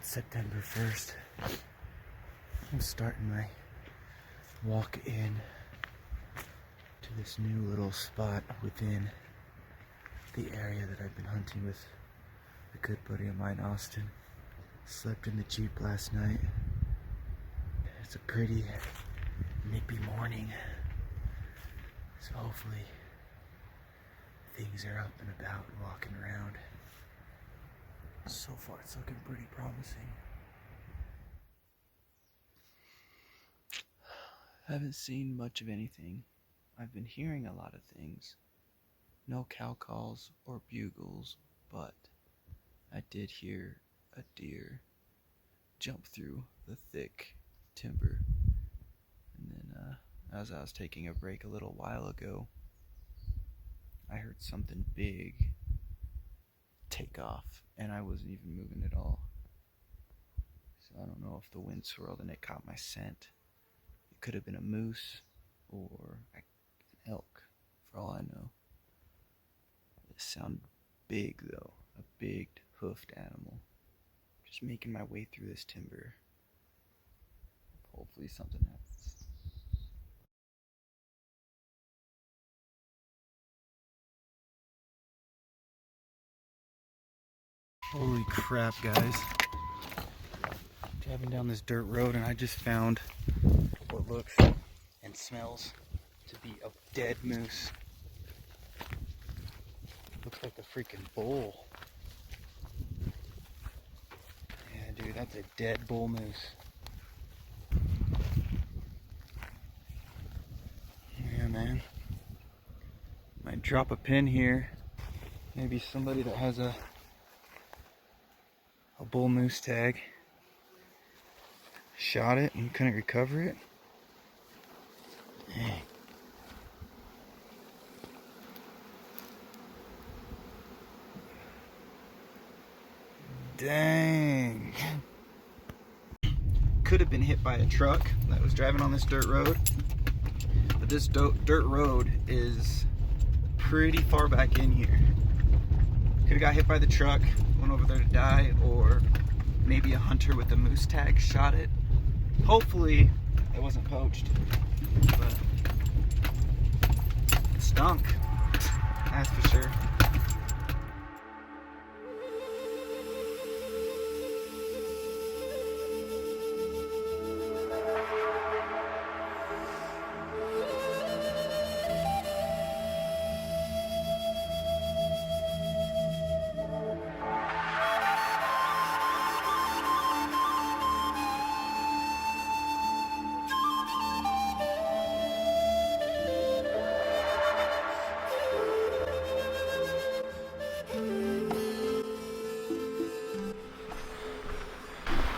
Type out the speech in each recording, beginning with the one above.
September 1st. I'm starting my walk in to this new little spot within the area that I've been hunting with a good buddy of mine, Austin. Slept in the Jeep last night. It's a pretty nippy morning, so hopefully things are up and about and walking around. So far it's looking pretty promising. I haven't seen much of anything. I've been hearing a lot of things. No cow calls or bugles, but I did hear a deer jump through the thick timber. And then as I was taking a break a little while ago, I heard something big take off, and I wasn't even moving at all. So I don't know if the wind swirled and it caught my scent. It could have been a moose or an elk, for all I know. It sounded big though, a big hoofed animal. Just making my way through this timber. Hopefully something happens. Holy crap, guys. Driving down this dirt road and I just found what looks and smells to be a dead moose. Looks like a freaking bull. Yeah, dude, that's a dead bull moose. Yeah, man. Might drop a pin here. Maybe somebody that has a bull moose tag shot it and couldn't recover it. Dang. Dang. Could have been hit by a truck that was driving on this dirt road, but this dirt road is pretty far back in here. Could have got hit by the truck, went over there to die, or maybe a hunter with a moose tag shot it. Hopefully it wasn't poached, but it stunk, that's for sure.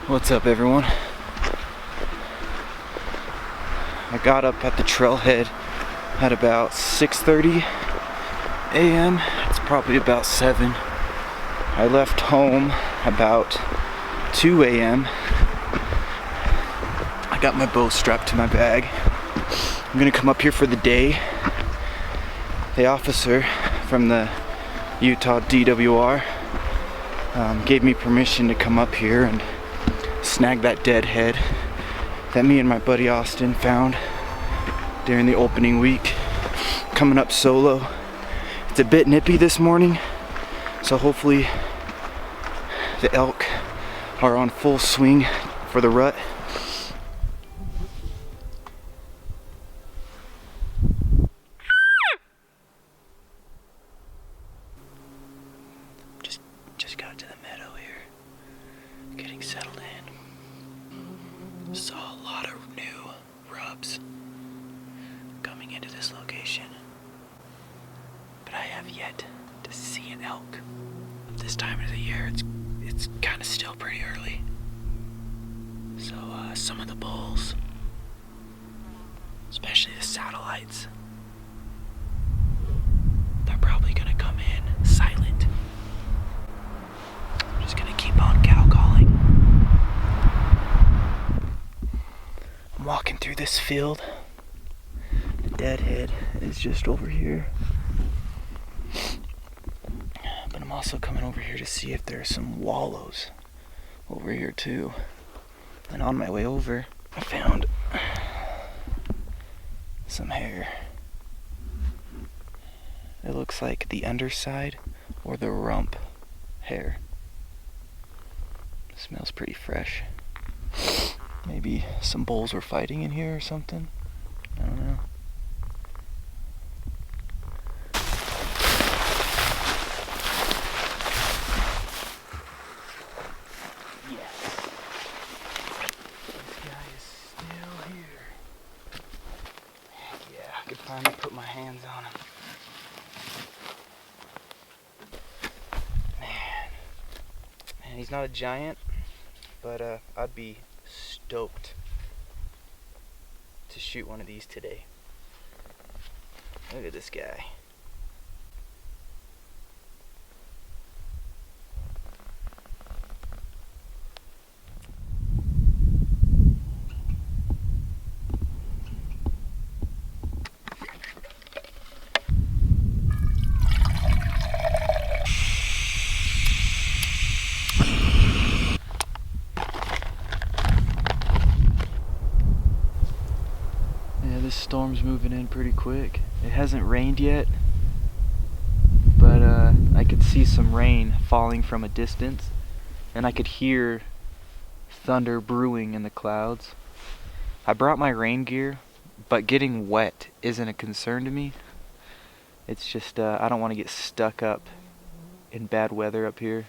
What's up, everyone? I got up at the trailhead at about 6:30 a.m. It's probably about 7. I left home about 2 a.m. I got my bow strapped to my bag. I'm gonna come up here for the day. The officer from the Utah DWR gave me permission to come up here and snag that dead head that me and my buddy Austin found during the opening week. Coming up solo. It's a bit nippy this morning, so hopefully the elk are on full swing for the rut. Just got to the meadow here, getting settled in. Saw a lot of new rubs coming into this location, but I have yet to see an elk. This time of the year, it's kind of still pretty early. So some of the bulls, especially the satellites, they're probably gonna come in silent. I'm just gonna keep on cow calling. I'm walking through this field. The deadhead is just over here. But I'm also coming over here to see if there are some wallows over here too. And on my way over, I found some hair. It looks like the underside or the rump hair. It smells pretty fresh. Maybe some bulls were fighting in here or something. I don't know. Finally put my hands on him. Man, he's not a giant, but I'd be stoked to shoot one of these today. Look at this guy. This storm's moving in pretty quick. It hasn't rained yet, but I could see some rain falling from a distance, and I could hear thunder brewing in the clouds. I brought my rain gear, but getting wet isn't a concern to me. It's just I don't want to get stuck up in bad weather up here.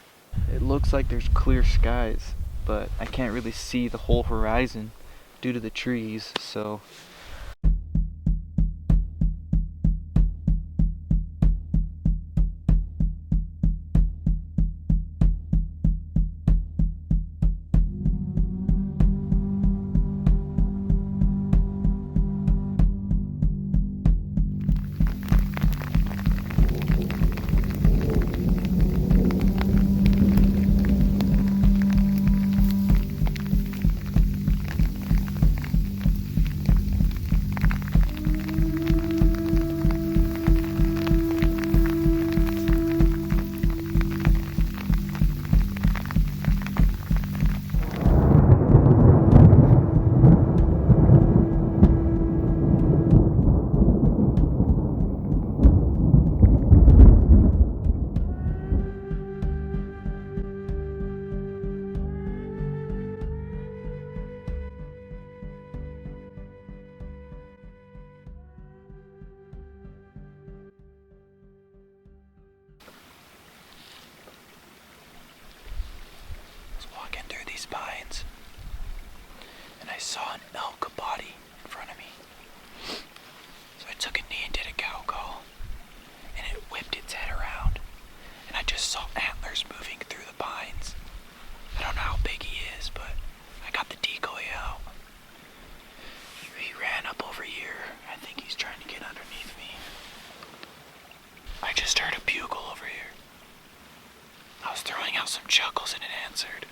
It looks like there's clear skies, but I can't really see the whole horizon due to the trees, so pines, and I saw an elk body in front of me. So I took a knee and did a cow call, and it whipped its head around, and I just saw antlers moving through the pines. I don't know how big he is, but I got the decoy out. He ran up over here. I think he's trying to get underneath me. I just heard a bugle over here. I was throwing out some chuckles and it answered.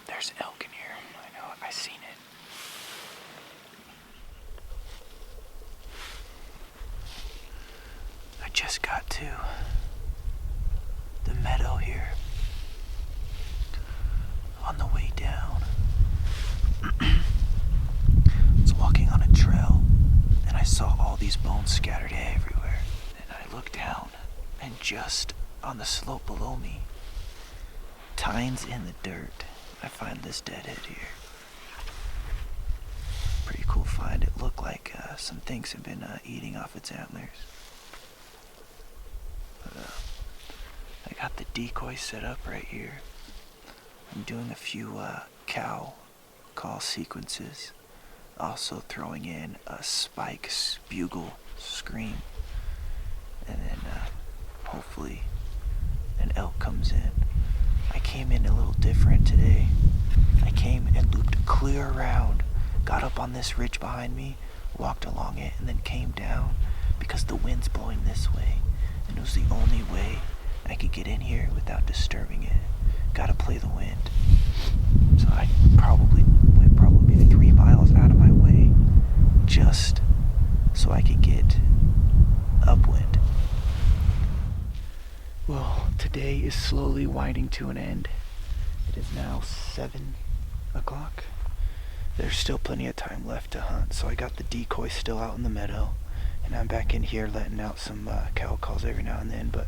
There's elk in here. I know, I seen it. I just got to the meadow here. On the way down, I was walking on a trail, and I saw all these bones scattered everywhere. And I looked down, and just on the slope below me, tines in the dirt, I find this deadhead here. Pretty cool find. It looked like some things have been eating off its antlers. But I got the decoy set up right here. I'm doing a few cow call sequences, also throwing in a spike bugle scream, and then hopefully an elk comes in. I came in a little different today. I came and looped clear around, got up on this ridge behind me, walked along it, and then came down because the wind's blowing this way, and it was the only way I could get in here without disturbing it. Gotta play the wind. So I would probably be 3 miles out of my way just so I could get upwind. Well, today is slowly winding to an end. It is now 7 o'clock. There's still plenty of time left to hunt, so I got the decoy still out in the meadow, and I'm back in here letting out some cow calls every now and then, but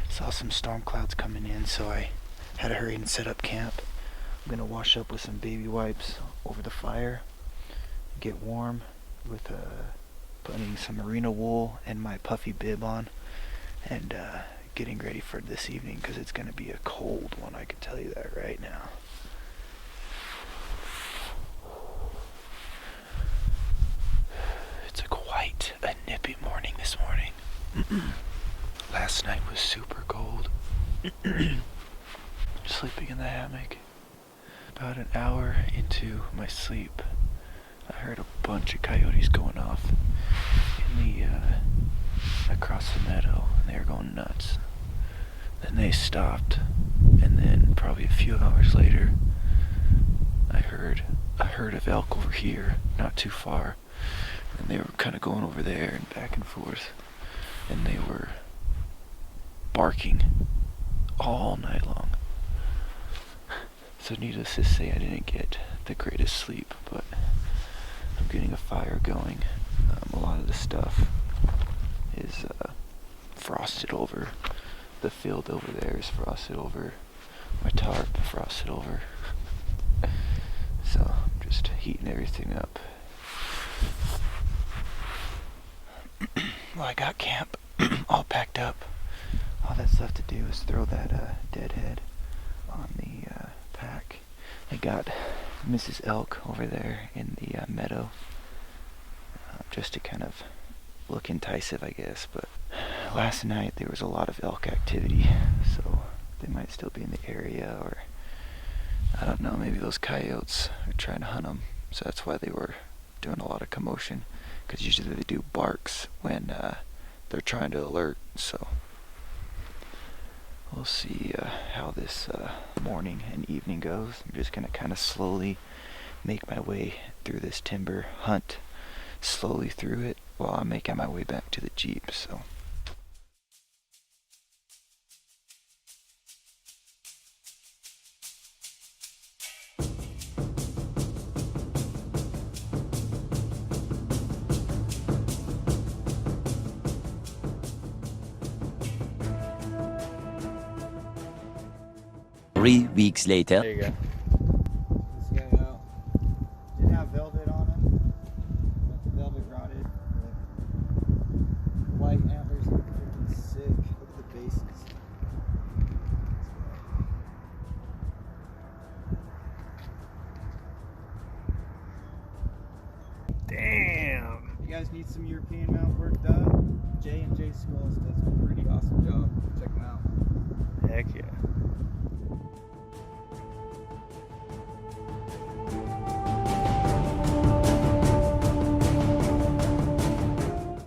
saw some storm clouds coming in, so I had to hurry and set up camp. I'm gonna wash up with some baby wipes over the fire, get warm with putting some merino wool and my puffy bib on, and getting ready for this evening because it's gonna be a cold one, I can tell you that right now. It's quite a nippy morning this morning. Last night was super cold. Sleeping in the hammock. About an hour into my sleep, I heard a bunch of coyotes going off in the across the meadow, and they were going nuts. Then they stopped, and then probably a few hours later, I heard a herd of elk over here, not too far, and they were kind of going over there and back and forth, and they were barking all night long. So needless to say, I didn't get the greatest sleep, but I'm getting a fire going. A lot of the stuff is frosted over. The field over there is frosted over. My tarp frosted over. So I'm just heating everything up. Well, I got camp all packed up. All that's left to do is throw that deadhead on the pack. I got Mrs. Elk over there in the meadow, just to kind of look enticing, I guess, but last night there was a lot of elk activity, so they might still be in the area, or I don't know, maybe those coyotes are trying to hunt them, so that's why they were doing a lot of commotion, because usually they do barks when they're trying to alert, so we'll see how this morning and evening goes. I'm just going to kind of slowly make my way through this timber, hunt slowly through it while I'm making my way back to the Jeep. So Three weeks later. there you go. This guy out. Didn't have velvet on him. But the velvet rotted. But white antlers look freaking sick. Look at the bases. Damn! You guys need some European mount work done? J&J Skulls does.